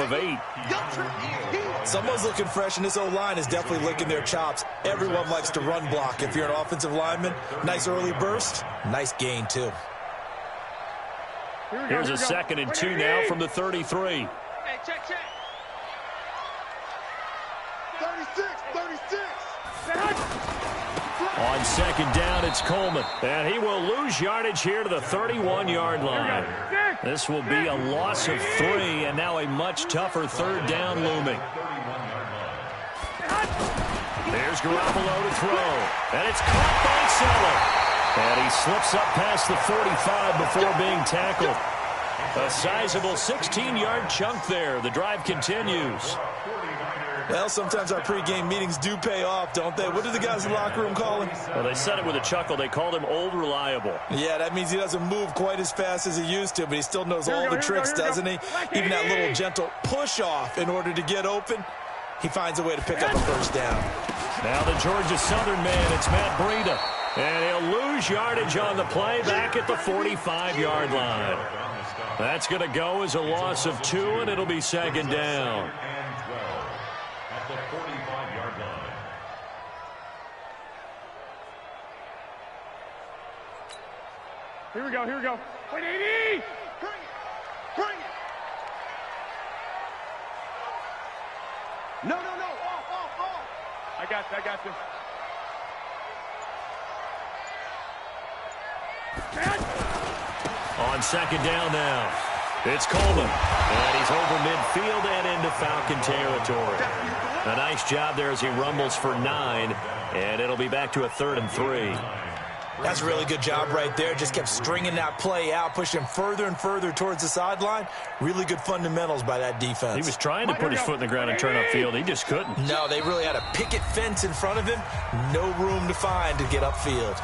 of 8. Someone's looking fresh, and this O-line is definitely licking their chops. Everyone likes to run block. If you're an offensive lineman, nice early burst, nice gain, too. Here's a 2nd and 2 now from the 33. Hey, check. 36. On 2nd down, it's Coleman. And he will lose yardage here to the 31-yard line. This will be a loss of 3, and now a much tougher 3rd down looming. There's Garoppolo to throw. And it's caught by Seller. And he slips up past the 45 before being tackled. A sizable 16-yard chunk there. The drive continues. Well, sometimes our pregame meetings do pay off, don't they? What do the guys in the locker room call him? Well, they said it with a chuckle. They called him Old Reliable. Yeah, that means he doesn't move quite as fast as he used to, but he still knows all the tricks, doesn't he? Even that little gentle push-off in order to get open, he finds a way to pick up a 1st down. Now the Georgia Southern man, it's Matt Breida. And he'll lose yardage on the play back at the 45-yard line. That's going to go as a loss of 2, and it'll be 2nd down. At the 45-yard line. Here we go. Wait, 80! Bring it! No. Off. I got this. On 2nd down now, it's Coleman. And he's over midfield and into Falcon territory. A nice job there as he rumbles for 9. And it'll be back to a 3rd and 3. That's a really good job right there. Just kept stringing that play out, pushing him further and further towards the sideline. Really good fundamentals by that defense. He was trying to put his foot in the ground and turn upfield. He just couldn't. No, they really had a picket fence in front of him. No room to find to get upfield.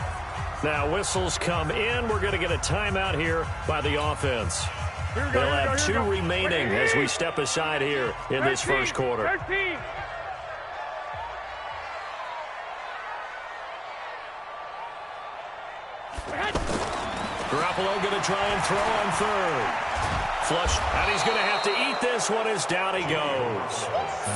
Now whistles come in. We're going to get a timeout here by the offense. They'll have 2 remaining as we step aside here in this first quarter. Garoppolo going to try and throw on 3rd. Flush, and he's going to have to eat this one as down he goes.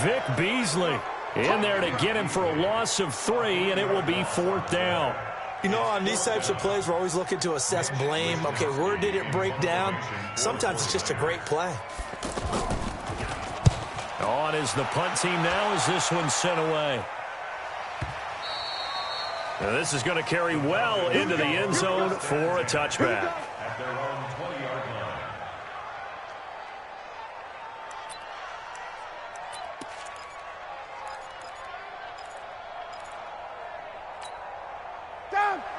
Vic Beasley in there to get him for a loss of 3, and it will be 4th down. You know, on these types of plays, we're always looking to assess blame. Okay, where did it break down? Sometimes it's just a great play. On is the punt team now as this one's sent away. Now this is going to carry well into the end zone for a touchback. At their own 20-yard line.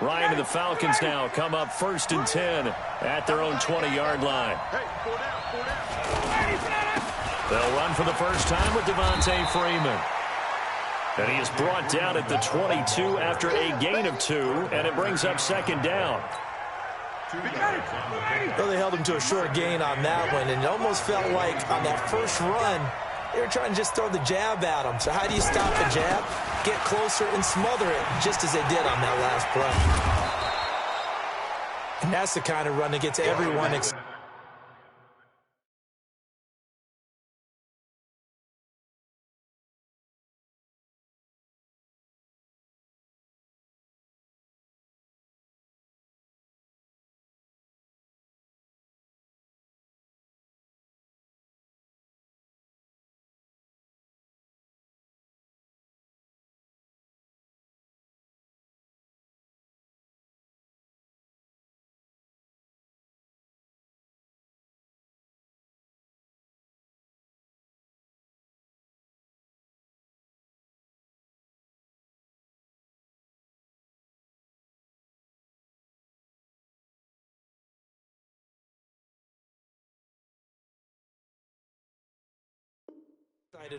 Ryan and the Falcons now come up 1st and 10 at their own 20-yard line. They'll run for the first time with Devontae Freeman. And he is brought down at the 22 after a gain of 2, and it brings up 2nd down. Well, they held him to a short gain on that one, and it almost felt like on that first run, they were trying to just throw the jab at him. So how do you stop the jab? Get closer and smother it, just as they did on that last play. And that's the kind of run that gets everyone excited.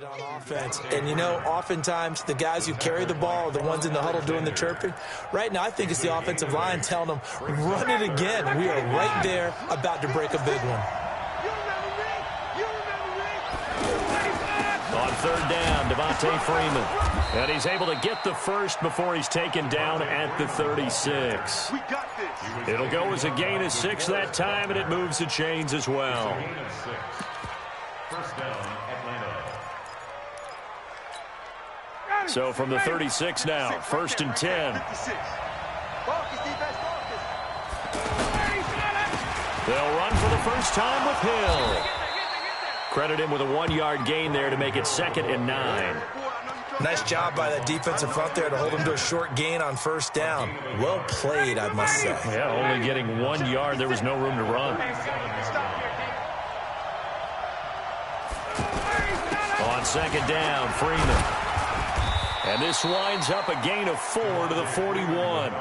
On offense. And, you know, oftentimes the guys who carry the ball are the ones in the huddle doing the chirping. Right now, I think it's the offensive line telling them, run it again. We are right there about to break a big one. On 3rd down, Devontae Freeman. And he's able to get the first before he's taken down at the 36. It'll go as a gain of 6 that time, and it moves the chains as well. First down, Atlanta. So from the 36 now, 1st and 10. They'll run for the first time with Hill. Credit him with a 1-yard gain there to make it 2nd and 9. Nice job by that defensive front there to hold him to a short gain on 1st down. Well played, I must say. Yeah, only getting 1 yard. There was no room to run. On 2nd down, Freeman. And this winds up a gain of 4 to the 41.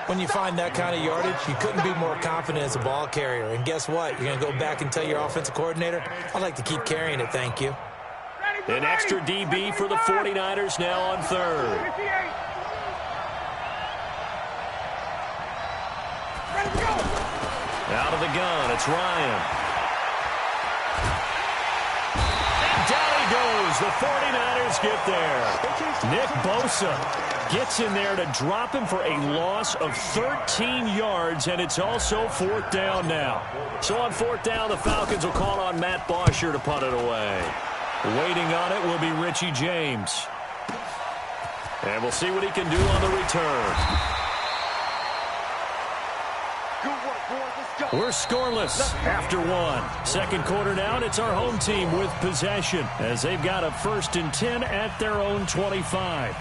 When you find that kind of yardage, you couldn't be more confident as a ball carrier. And guess what? You're going to go back and tell your offensive coordinator, I'd like to keep carrying it, thank you. An extra DB for the 49ers now on 3rd. Out of the gun, it's Ryan. And down he goes. The 49ers get there. Nick Bosa gets in there to drop him for a loss of 13 yards, and it's also 4th down now. So on 4th down, the Falcons will call on Matt Bosher to punt it away. Waiting on it will be Richie James. And we'll see what he can do on the return. We're scoreless after 1. 2nd quarter now, and it's our home team with possession as they've got a 1st and 10 at their own 25.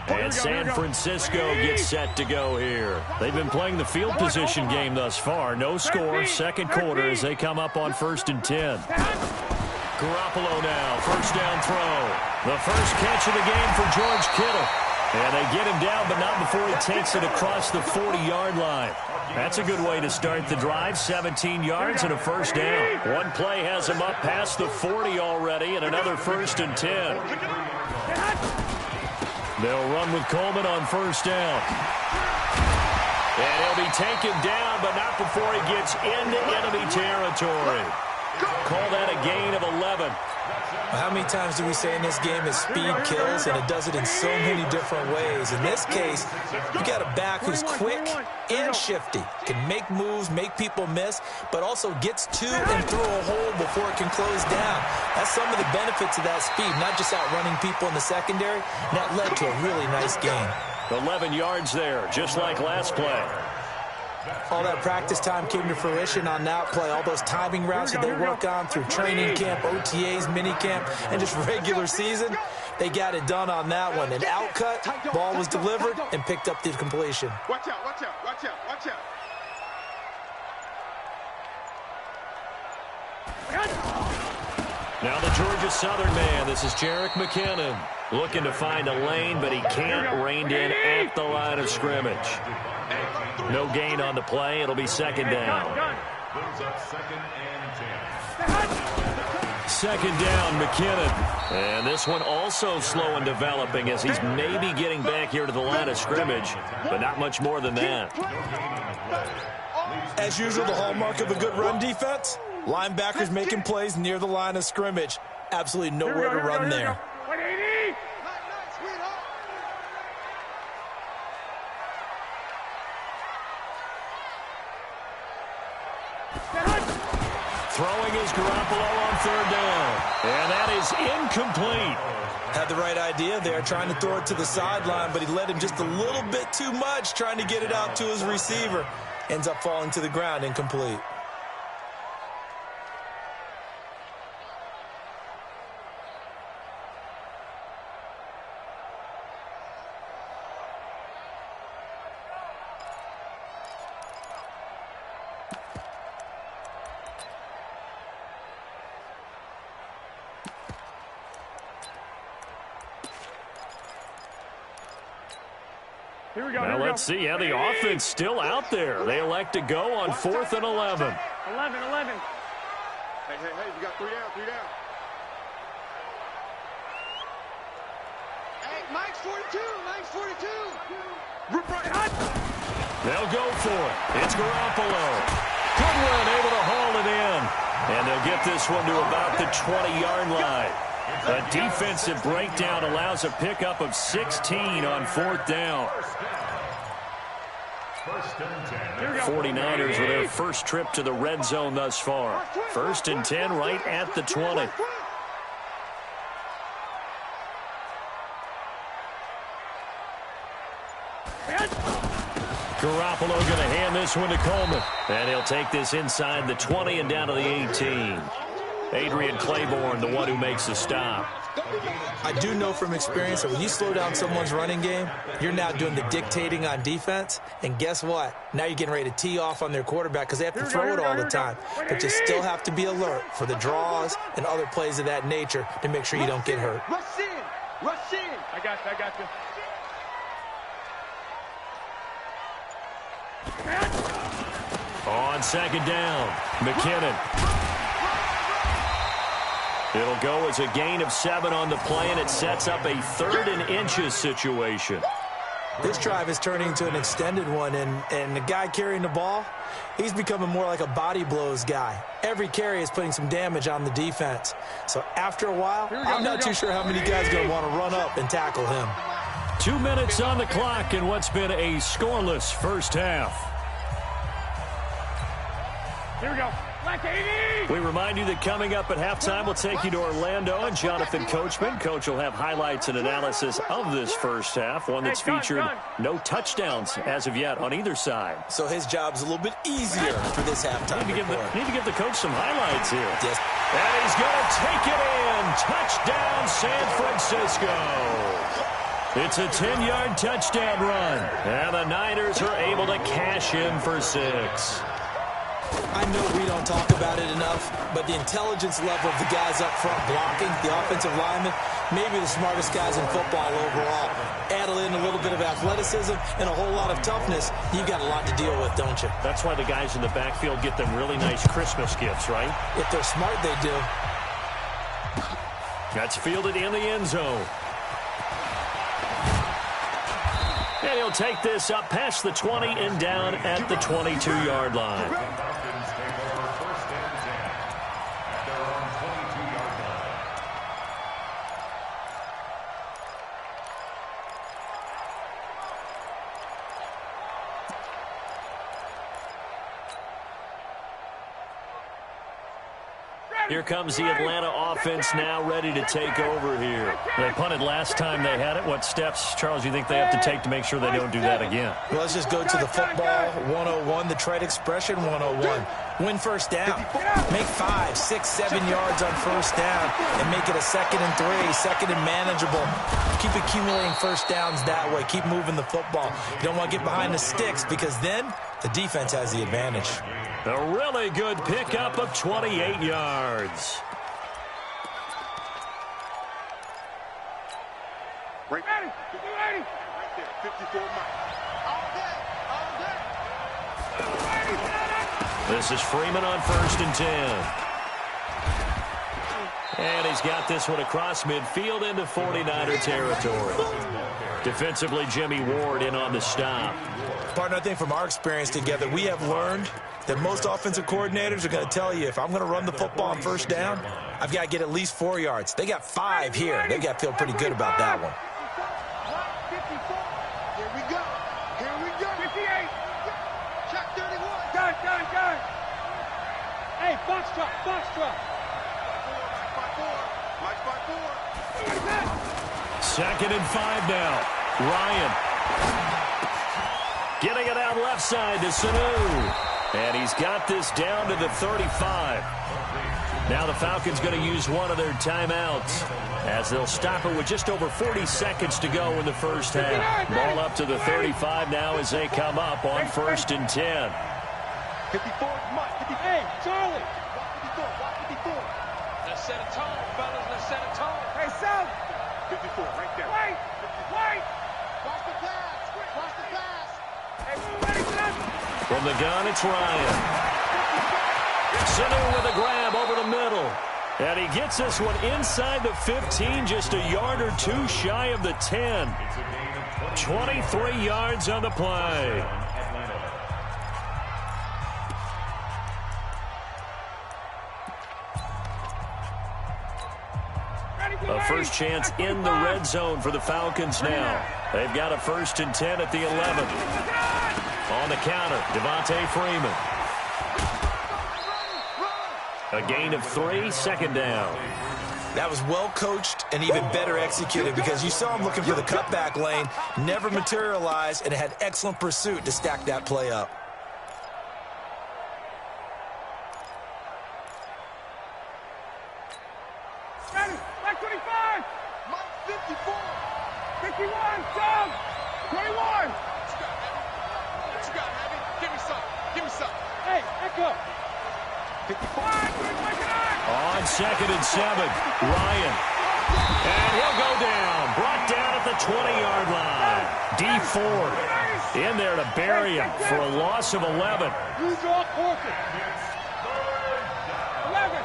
And San Francisco gets set to go here. They've been playing the field position game thus far. No score, 2nd quarter as they come up on 1st and 10. Garoppolo now, 1st down throw. The first catch of the game for George Kittle. And they get him down, but not before he takes it across the 40-yard line. That's a good way to start the drive. 17 yards and a 1st down. One play has him up past the 40 already, and another 1st and 10. They'll run with Coleman on 1st down. And he'll be taken down, but not before he gets into enemy territory. Call that a gain of 11. How many times do we say in this game that speed kills, and it does it in so many different ways? In this case, you got a back who's quick and shifty, can make moves, make people miss, but also gets to and through a hole before it can close down. That's some of the benefits of that speed, not just outrunning people in the secondary. And that led to a really nice game. 11 yards there, just like last play. All that practice time came to fruition on that play. All those timing routes that they work on through training camp, OTAs, minicamp, and just regular season, they got it done on that one. An outcut, ball was delivered, and picked up the completion. Watch out, watch out, watch out, watch out. Now the Georgia Southern man, this is Jerick McKinnon. Looking to find a lane, but he can't. Reined in at the line of scrimmage. No gain on the play. It'll be 2nd down. Brings up 2nd and 10. 2nd down, McKinnon. And this one also slow in developing as he's maybe getting back here to the line of scrimmage, but not much more than that. As usual, the hallmark of a good run defense, linebackers making plays near the line of scrimmage. Absolutely nowhere to run there. 180. Throwing is Garoppolo on 3rd down. And that is incomplete. Had the right idea there, trying to throw it to the sideline, but he led him just a little bit too much, trying to get it out to his receiver. Ends up falling to the ground, incomplete. Here we go. Now let's see how the offense still out there. They elect to go on 4th and 11. 11. Hey, you got 3 down, 3 down. Hey, Mike's 42, Mike's 42. They'll go for it. It's Garoppolo. Goodwin able to haul it in. And they'll get this one to about the 20-yard line. A defensive breakdown allows a pickup of 16 on 4th down. 49ers with their first trip to the red zone thus far. 1st and 10 right at the 20. Garoppolo going to hand this one to Coleman. And he'll take this inside the 20 and down to the 18. Adrian Claiborne, the one who makes the stop. I do know from experience that when you slow down someone's running game, you're now doing the dictating on defense. And guess what? Now you're getting ready to tee off on their quarterback because they have to throw it all the time. But you still have to be alert for the draws and other plays of that nature to make sure you don't get hurt. Rush in. Rush in. I got you. On 2nd down, McKinnon. It'll go as a gain of 7 on the play, and it sets up a 3rd and inches situation. This drive is turning into an extended one, and the guy carrying the ball, he's becoming more like a body blows guy. Every carry is putting some damage on the defense. So after a while, I'm not too sure how many guys are going to want to run up and tackle him. 2 minutes on the clock in what's been a scoreless first half. Here we go. We remind you that coming up at halftime, we'll take you to Orlando and Jonathan Coachman. Coach will have highlights and analysis of this first half, one that's featured no touchdowns as of yet on either side. So his job's a little bit easier for this halftime. Need to give the coach some highlights here. Yes. And he's going to take it in. Touchdown, San Francisco. It's a 10-yard touchdown run. And the Niners are able to cash in for 6. I know we don't talk about it enough, but the intelligence level of the guys up front blocking, the offensive linemen, maybe the smartest guys in football overall. Add in a little bit of athleticism and a whole lot of toughness, you've got a lot to deal with, don't you? That's why the guys in the backfield get them really nice Christmas gifts, right? If they're smart, they do. That's fielded in the end zone. And he'll take this up past the 20 and down at the 22-yard line. Here comes the Atlanta offense now ready to take over here. They punted last time they had it. What steps, Charles, you think they have to take to make sure they don't do that again? Well, let's just go to the football 101, the trade expression 101. Win first down. Make 5, 6, 7 yards on first down and make it a 2nd and 3, 2nd and manageable. Keep accumulating first downs that way. Keep moving the football. You don't want to get behind the sticks because then the defense has the advantage. A really good pickup of 28 yards. Ready. Right there. 54 miles. All day. This is Freeman on 1st and 10. And he's got this one across midfield into 49er territory. Defensively, Jimmy Ward in on the stop. Partner, I think from our experience together, we have learned that most offensive coordinators are going to tell you, if I'm going to run the football on first down, I've got to get at least 4 yards. They got 5 here. They've got to feel pretty good about that one. 54. Here we go. 58. Check 31. Done. Hey, box truck. Mike by 4. 2nd and 5 now. Ryan. Getting it out left side to Sanu. And he's got this down to the 35. Now the Falcons going to use one of their timeouts as they'll stop it with just over 40 seconds to go in the first half. Ball up to the 35 now as they come up on 1st and 10. 54 Mike. Hey, Charlie. Watch 54. Let's set a tone, fellas. Let's set a tone. Hey, Sal. 54 right there. Wait. Watch the pass. Hey, we're ready for that. From the gun, it's Ryan. Sanu with a grab over the middle. And he gets this one inside the 15, just a yard or 2 shy of the 10. 23 yards on the play. A first chance in the red zone for the Falcons now. They've got a 1st and 10 at the 11. On the counter, Devontae Freeman. A gain of 3, 2nd down. That was well coached and even better executed because you saw him looking for the cutback lane, never materialized, and had excellent pursuit to stack that play up. Ready, like 25. 54. 51, Doug. 21. What you got, Heavy? Give me some. Give me some. Hey, echo. 55. On 2nd and 7, Ryan. And he'll go down. Brought down at the 20-yard line. D Ford in there to bury him for a loss of 11. You draw Corker. 11.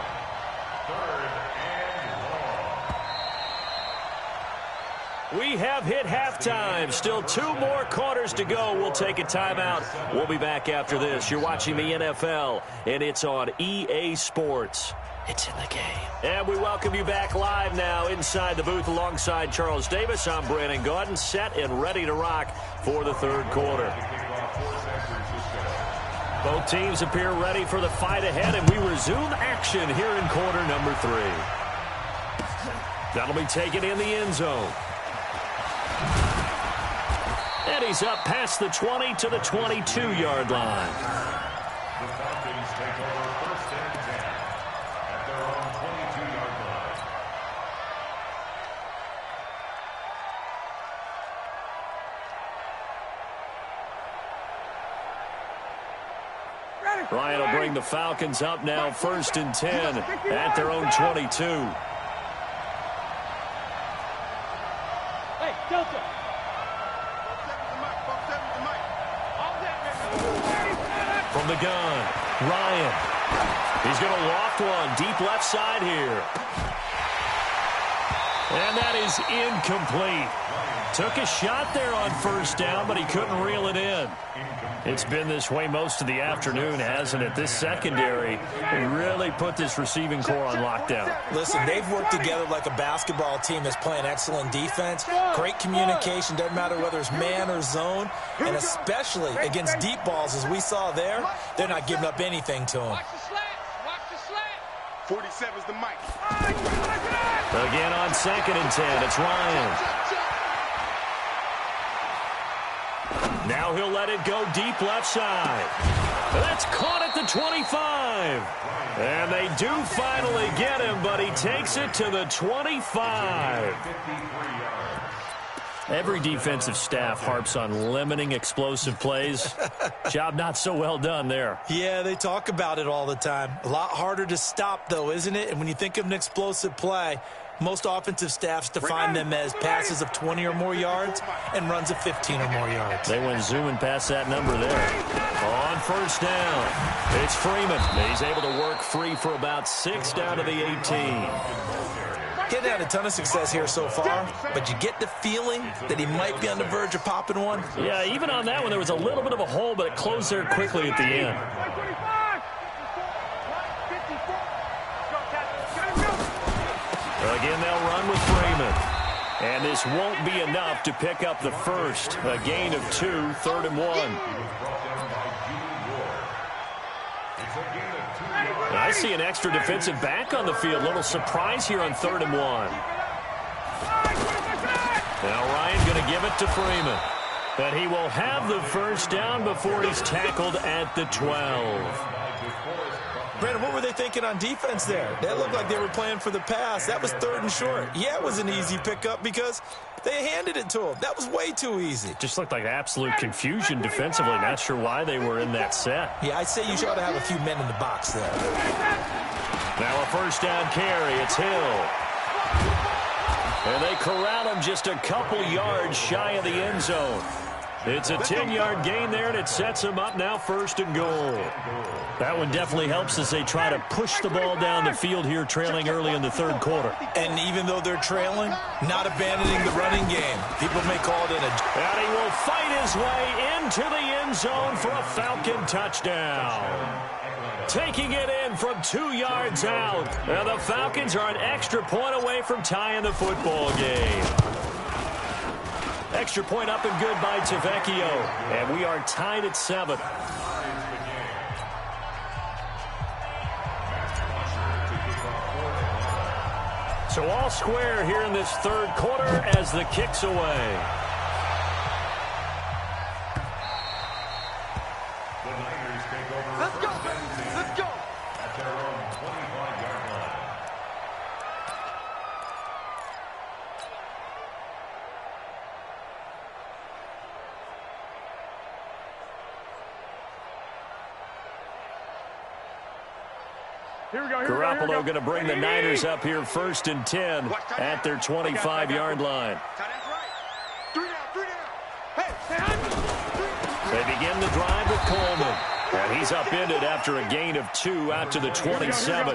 We have hit halftime. Still 2 more quarters to go. We'll take a timeout. We'll be back after this. You're watching the NFL, and it's on EA Sports. It's in the game. And we welcome you back live now inside the booth alongside Charles Davis. I'm Brandon Gaudin, set and ready to rock for the 3rd quarter. Both teams appear ready for the fight ahead, and we resume action here in quarter number 3. That'll be taken in the end zone. And he's up past the 20 to the 22-yard line. The Falcons take over 1st and 10 at their own 22-yard line. Ryan will bring the Falcons up now 1st and 10 at their own 22. Hey, Delta. From the gun, Ryan. He's going to loft one deep left side here. And that is incomplete. Took a shot there on 1st down, but he couldn't reel it in. It's been this way most of the afternoon, hasn't it? This secondary really put this receiving core on lockdown. Listen, they've worked together like a basketball team that's playing excellent defense. Great communication, doesn't matter whether it's man or zone. And especially against deep balls, as we saw there, they're not giving up anything to them. Watch the slant. Watch the slant. 47's the mic. Again on 2nd and 10, it's Ryan. Now he'll let it go deep left side. That's caught at the 25. And they do finally get him, but he takes it to the 25. Every defensive staff harps on limiting explosive plays. Job not so well done there. Yeah, they talk about it all the time. A lot harder to stop, though, isn't it? And when you think of an explosive play, most offensive staffs define them as passes of 20 or more yards and runs of 15 or more yards. They went zooming past that number there. On 1st down, it's Freeman. He's able to work free for about 6 down to the 18. Getting had a ton of success here so far, but you get the feeling that he might be on the verge of popping one. Yeah, even on that one, there was a little bit of a hole, but it closed there quickly at the end. Again, they'll run with Freeman. And this won't be enough to pick up the 1st. A gain of 2, 3rd and 1. I see an extra defensive back on the field. Little surprise here on 3rd and 1. Now Ryan going to give it to Freeman. But he will have the 1st down before he's tackled at the 12. Brandon, what were they thinking on defense there? That looked like they were playing for the pass. That was 3rd and short. Yeah, it was an easy pickup because they handed it to him. That was way too easy. Just looked like absolute confusion defensively. Not sure why they were in that set. Yeah, I'd say you should have a few men in the box there. Now a 1st down carry. It's Hill. And they corral him just a couple yards shy of the end zone. It's a 10-yard gain there, and it sets them up now 1st and goal. That one definitely helps as they try to push the ball down the field here, trailing early in the 3rd quarter. And even though they're trailing, not abandoning the running game. People may call it And he will fight his way into the end zone for a Falcon touchdown. taking it in from 2 yards out. And the Falcons are an extra point away from tying the football game. Extra point up and good by Tavecchio. And we are tied at 7. So all square here in this third quarter as the kick's away. The Niners take over. Let's go, baby. Let's go. At their own 25-yard line. Garoppolo going to bring the Niners up here 1st and 10 at their 25-yard line. They begin the drive with Coleman. And he's upended after a gain of 2 out to the 27.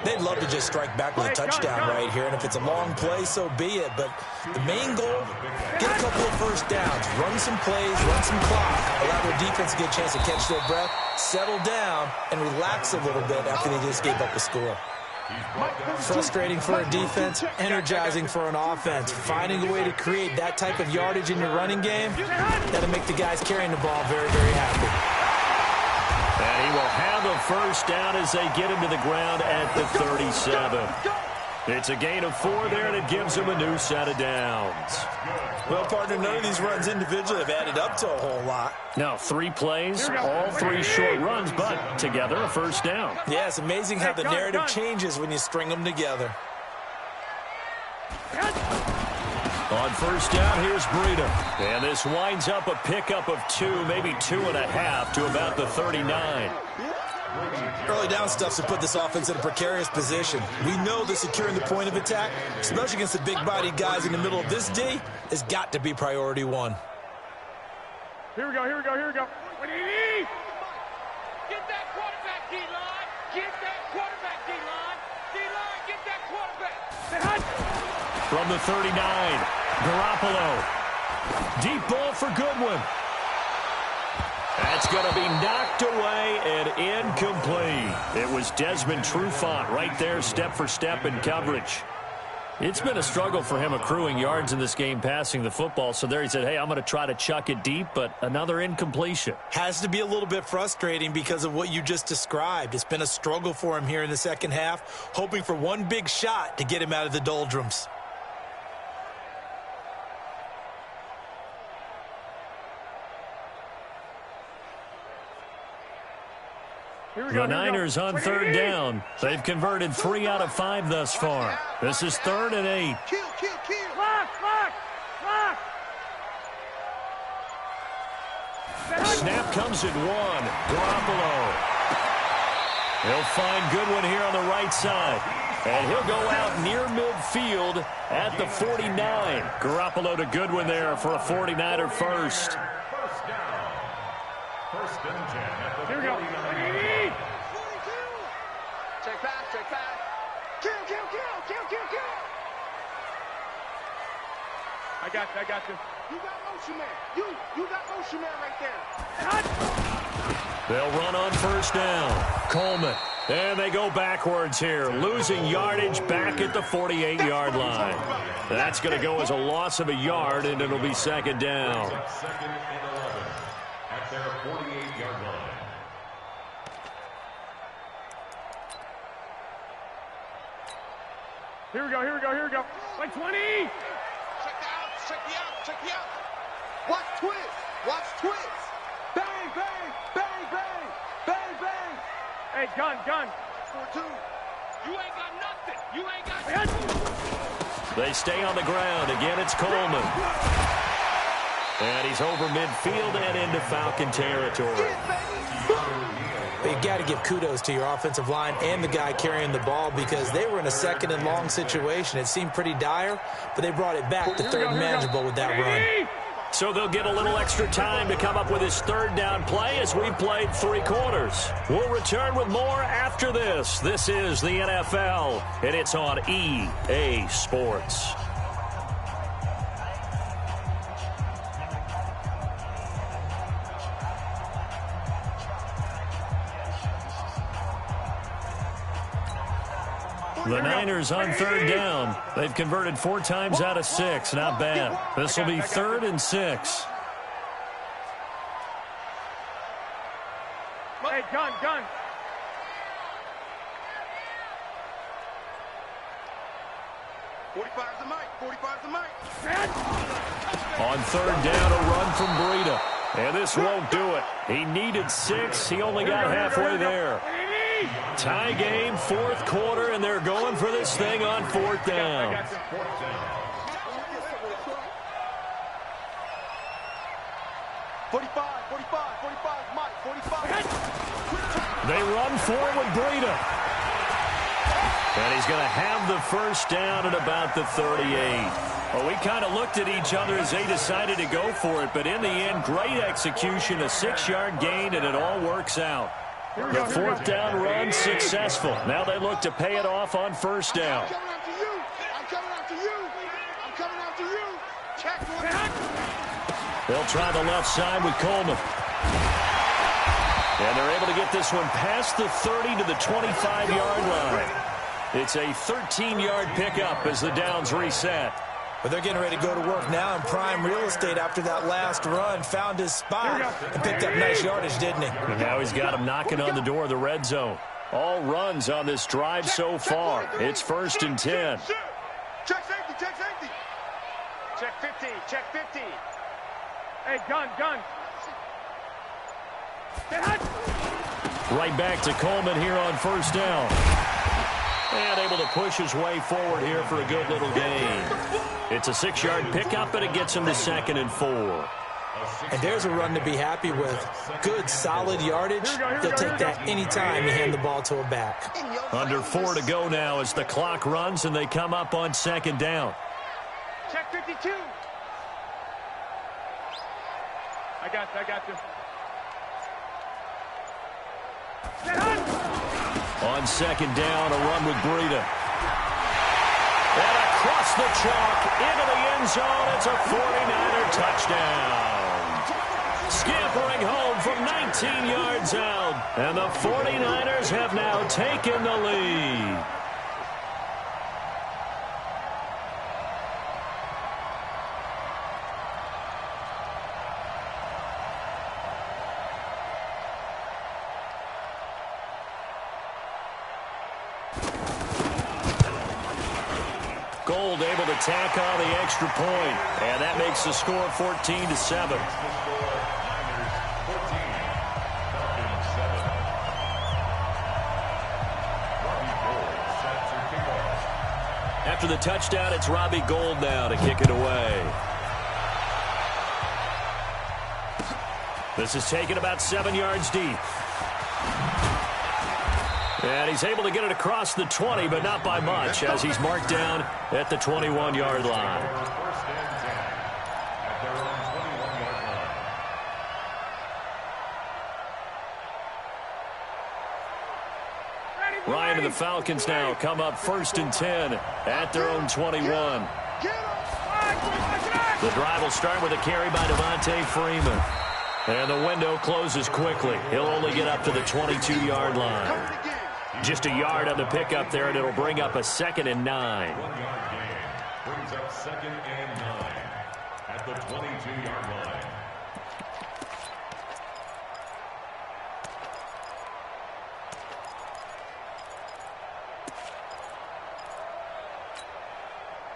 They'd love to just strike back with a touchdown right here, and if it's a long play, so be it. But the main goal, get a couple of first downs, run some plays, run some clock, allow their defense to get a chance to catch their breath, settle down, and relax a little bit after they just gave up a score. Frustrating for a defense, energizing for an offense. Finding a way to create that type of yardage in your running game, that'll make the guys carrying the ball very, very happy. And he will have a first down as they get him to the ground at the 37. It's a gain of 4 there, and it gives him a new set of downs. Well, partner, none of these runs individually have added up to a whole lot. Now, 3 plays, all 3 short runs, but together a first down. Yeah, it's amazing how the narrative changes when you string them together. On first down, here's Breida. And this winds up a pickup of 2, maybe 2.5 to about the 39. Early down stuffs have put this offense in a precarious position. We know that securing the point of attack, especially against the big-bodied guys in the middle of this D, has got to be priority 1. Here we go. Get that quarterback, D-line. Get that quarterback, D-line. D-line, get that quarterback. From the 39, Garoppolo. Deep ball for Goodwin. That's going to be knocked away and incomplete. It was Desmond Trufant right there, step for step in coverage. It's been a struggle for him accruing yards in this game passing the football. So there he said, hey, I'm going to try to chuck it deep, but another incompletion. Has to be a little bit frustrating because of what you just described. It's been a struggle for him here in the second half, hoping for one big shot to get him out of the doldrums. The Niners on third down. They've converted 3 out of 5 thus far. This is 3rd and 8. Snap comes at 1. Garoppolo. He'll find Goodwin here on the right side. And he'll go out near midfield at the 49. Garoppolo to Goodwin there for a 49er first. First down. 1st and 10 at the 49. Check back. Kill. I got you. You got motion man. You got motion man right there. They'll run on first down. Coleman. And they go backwards here, losing yardage back at the 48-yard line. That's going to go as a loss of a yard, and it'll be 2nd down. 2nd and 11 at their 48-yard line. Here we go. Like 20. Check the out. Watch twist. Bang. Hey, gun. 4-2. You ain't got nothing. They stay on the ground. Again, it's Coleman. And he's over midfield and into Falcon territory. But you got to give kudos to your offensive line and the guy carrying the ball because they were in a 2nd and long situation. It seemed pretty dire, but they brought it back to 3rd and manageable with that run. So they'll get a little extra time to come up with his 3rd down play as we've played 3 quarters. We'll return with more after this. This is the NFL, and it's on EA Sports. The Niners on third down. They've converted 4 times out of 6. Not bad. This will be 3rd and 6. Hey, gun. 45's the mic. 45's the mic. On third down, a run from Breida. And this won't do it. He needed 6. He only got halfway there. Tie game, 4th quarter, and they're going for this thing on 4th down. They run forward with Breida. And he's going to have the first down at about the 38. Well, we kind of looked at each other as they decided to go for it, but in the end, great execution, a 6-yard gain, and it all works out. The 4th down run successful. Now they look to pay it off on 1st down. I'm coming after you. Check one. They'll try the left side with Coleman. And they're able to get this one past the 30 to the 25-yard line. It's a 13-yard pickup as the downs reset. But they're getting ready to go to work now in prime real estate after that last run. Found his spot and picked up nice yardage, didn't he? And now he's got him knocking on the door of the red zone. All runs on this drive so far. It's 1st and 10. Check safety. Check 50. Check 50. Hey, gun. Right back to Coleman here on 1st down. And able to push his way forward here for a good little gain. It's a 6-yard pickup, and it gets him to 2nd and 4. And there's a run to be happy with. Good, solid yardage. He'll take that anytime you hand the ball to a back. Under 4 to go now as the clock runs, and they come up on 2nd down. Check 52. I got you. On 2nd down, a run with Breida. And across the chalk, into the end zone, it's a 49er touchdown. Scampering home from 19 yards out, and the 49ers have now taken the lead. Gold able to tack on the extra point, and that makes the score 14-7. After the touchdown, it's Robbie Gould now to kick it away. This is taken about 7 yards deep. And he's able to get it across the 20, but not by much, as he's marked down at the 21-yard line. Ryan and the Falcons now come up 1st and 10 at their own 21. The drive will start with a carry by Devontae Freeman. And the window closes quickly. He'll only get up to the 22-yard line. Just a yard on the pickup there, and it'll bring up a 2nd and 9. 1-yard gain brings up 2nd and 9 at the 22-yard line.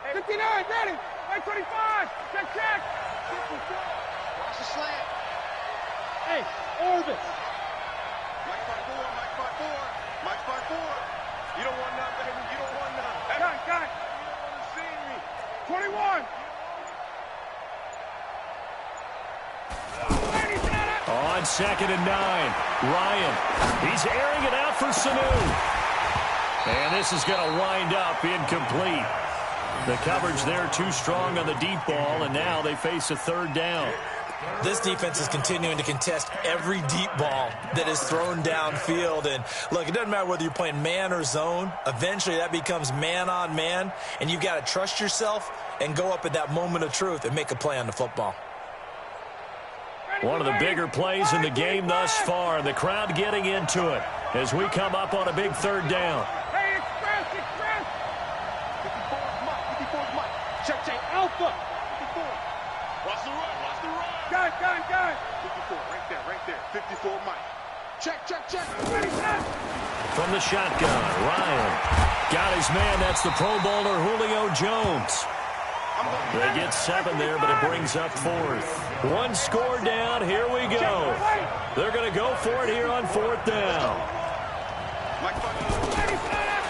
Hey, 59, ready. 25. Check. Watch the slant. Hey, orbit. Mike by 4. You don't want none, baby. You don't want none. Gun. You don't want to see me. 21. On 2nd and 9, Ryan. He's airing it out for Sanu. And this is going to wind up incomplete. The coverage there too strong on the deep ball, and now they face a 3rd down. This defense is continuing to contest every deep ball that is thrown downfield. And, look, it doesn't matter whether you're playing man or zone. Eventually that becomes man on man, and you've got to trust yourself and go up at that moment of truth and make a play on the football. One of the bigger plays in the game thus far, and the crowd getting into it as we come up on a big 3rd down. Hey, express. Check. Alpha. 54. Watch the run. Gun. 54, right there. 54, Mike. Check. Ready, set. From the shotgun, Ryan got his man. That's the Pro Bowler Julio Jones. They get 7 there, but it brings up 4th. 1 score down. Here we go. They're going to go for it here on 4th down.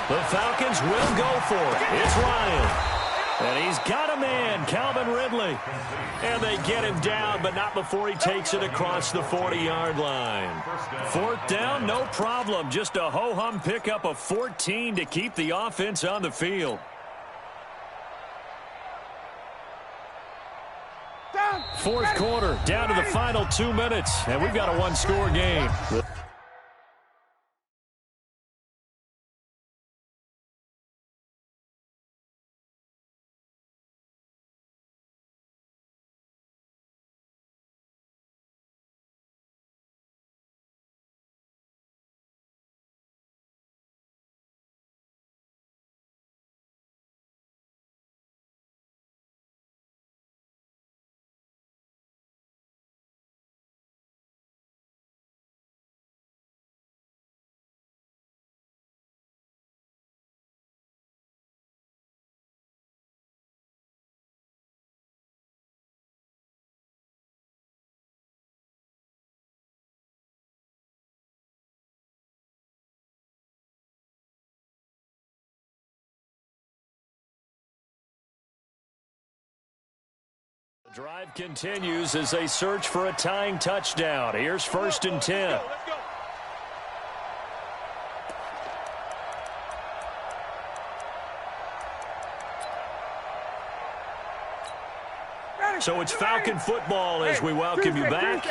The Falcons will go for it. It's Ryan. And he's got a man, Calvin Ridley. And they get him down, but not before he takes it across the 40-yard line. 4th down, no problem. Just a ho-hum pickup of 14 to keep the offense on the field. 4th quarter, down to the final 2 minutes. And we've got a 1-score game. Drive continues as they search for a tying touchdown. Here's 1st and 10. Let's go. So it's Falcon football as we welcome you back.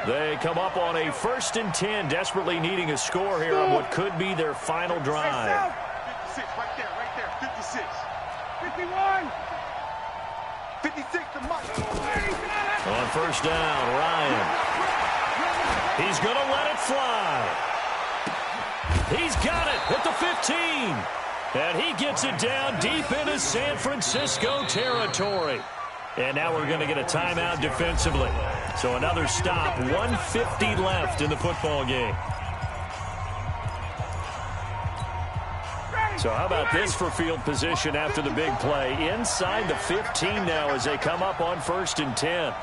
They come up on a 1st and 10, desperately needing a score here on what could be their final drive. 56, right there. 56. 51. 56 to Mike. On 1st down, Ryan. He's going to let it fly. He's got it at the 15. And he gets it down deep into San Francisco territory. And now we're going to get a timeout defensively. So another stop, 1:50 left in the football game. So how about this for field position after the big play? Inside the 15 now as they come up on 1st and 10.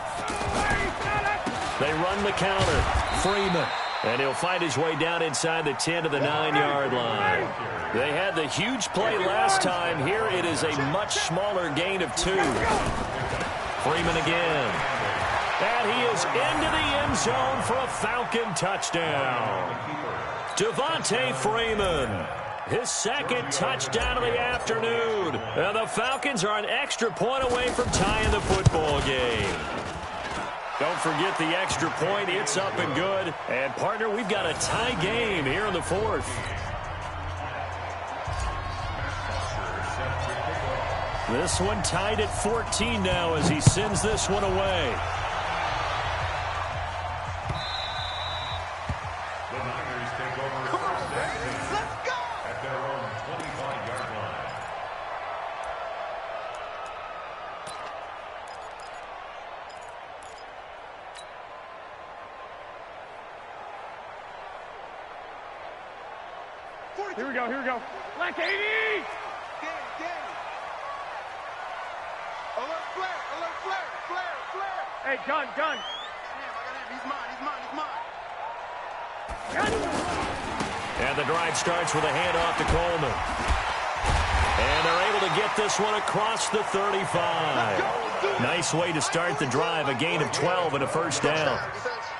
They run the counter. Freeman. And he'll find his way down inside the 10 to the 9-yard line. They had the huge play last time. Here it is a much smaller gain of 2. Freeman again. And he is into the end zone for a Falcon touchdown. Devontae Freeman. His 2nd touchdown of the afternoon. And the Falcons are an extra point away from tying the football game. Don't forget the extra point. It's up and good. And, partner, we've got a tie game here in the 4th. This one tied at 14 now as he sends this one away. The Niners take over first and 10 at their own 25-yard line. Here we go. Black 80! Danny. Alert flare. Hey, gun. Damn, I got him. He's mine. And the drive starts with a handoff to Coleman. And they're able to get this one across the 35. Nice way to start the drive, a gain of 12 and a 1st down.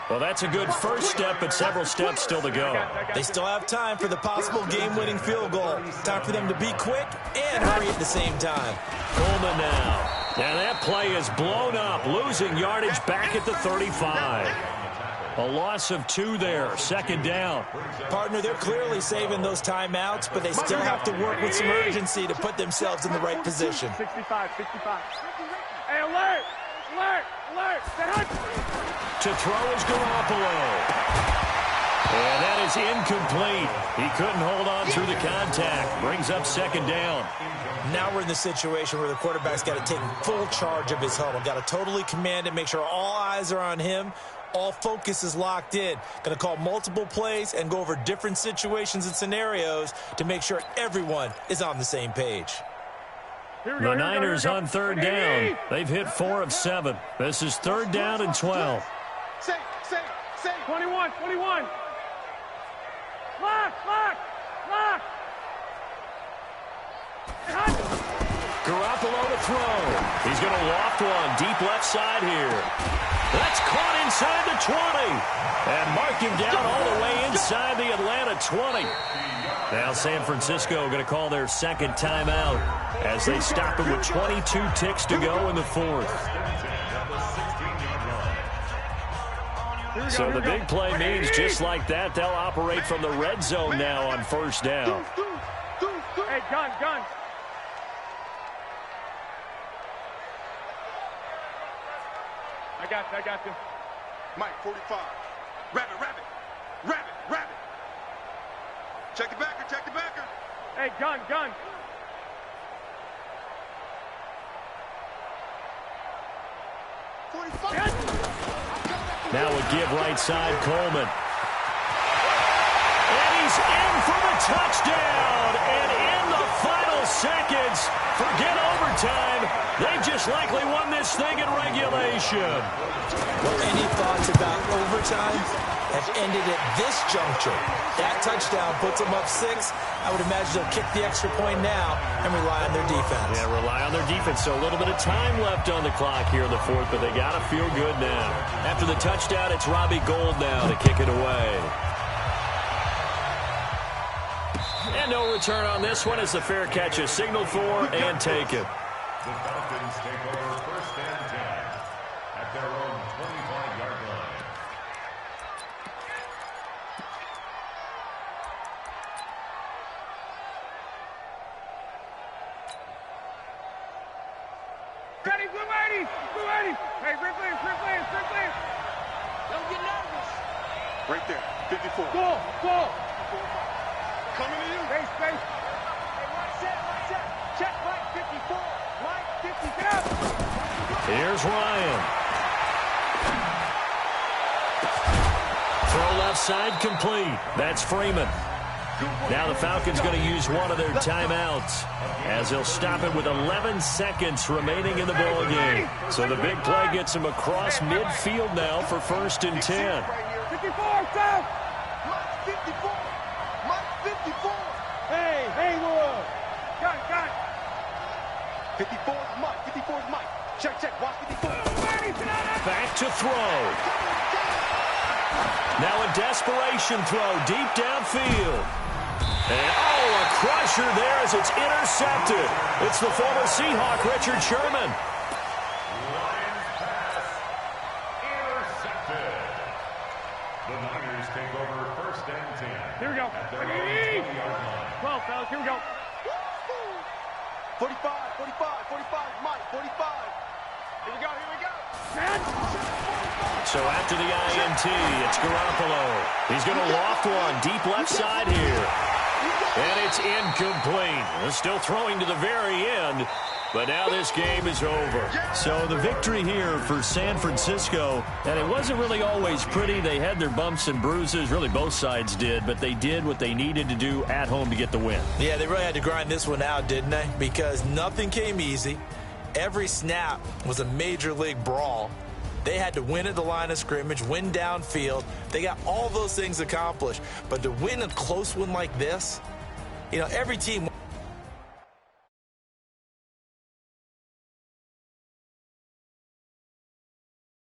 Well, that's a good first step, but several steps still to go. They still have time for the possible game-winning field goal. Time for them to be quick and hurry at the same time. Coleman now. And that play is blown up, losing yardage back at the 35. A loss of 2 there, 2nd down. Partner, they're clearly saving those timeouts, but they still have to work with some urgency to put themselves in the right position. 65. Hey, alert! To throw is Garoppolo. And that is incomplete. He couldn't hold on through the contact. Brings up second down. Now we're in the situation where the quarterback's got to take full charge of his huddle. Got to totally command it, make sure all eyes are on him. All focus is locked in. Going to call multiple plays and go over different situations and scenarios to make sure everyone is on the same page. The Niners on third down. They've hit 4 of 7. This is third down and 12. Say. 21. Lock. Garoppolo to throw. He's going to loft one deep left side here. That's caught inside the 20. And mark him down all the way inside the Atlanta 20. Now San Francisco going to call their second timeout as they stop it with 22 ticks to go in the fourth. So the big play means just like that, they'll operate from the red zone now on first down. Hey, gun. I got you. Mike, 45. Rabbit. Check the backer. Hey, gun. Now a give right side, Coleman. And he's in for the touchdown. And in the final seconds, forget overtime. They just likely won this thing in regulation. Well, any thoughts about overtime have ended at this juncture? That touchdown puts them up 6. I would imagine they'll kick the extra point now and rely on their defense. Yeah, rely on their defense. So a little bit of time left on the clock here in the fourth, but they got to feel good now. After the touchdown, it's Robbie Gould now to kick it away. And no return on this one as the fair catch is signaled for and taken. The Falcons take over first and 10 at their own 25-yard line. Ready, blue 80. Hey, Ripley. Don't get nervous. Right there, 54. Goal. Coming to you. Space. Hey, right set. Check Mike 54. Mike 54. Here's Ryan. Throw left side complete. That's Freeman. Now the Falcons going to use one of their timeouts as they'll stop it with 11 seconds remaining in the ball game. So the big play gets them across midfield now for first and 10. 54, south. Mike 54. Hey, Will. Got. 54 is Mike. Check. Watch 54. Back to throw. Now a desperation throw deep downfield. And, a crusher there as it's intercepted. It's the former Seahawk, Richard Sherman. Lions pass intercepted. The Niners take over first and 10. Here we go. At their own 20-yard line. 12, fellas. Here we go. 45, Mike, 45. Here we go. So after the INT, it's Garoppolo. He's going to loft one deep left side here. And it's incomplete. They're still throwing to the very end, but now this game is over. So the victory here for San Francisco, and it wasn't really always pretty. They had their bumps and bruises. Really, both sides did, but they did what they needed to do at home to get the win. Yeah, they really had to grind this one out, didn't they? Because nothing came easy. Every snap was a major league brawl. They had to win at the line of scrimmage, win downfield. They got all those things accomplished. But to win a close one like this, every team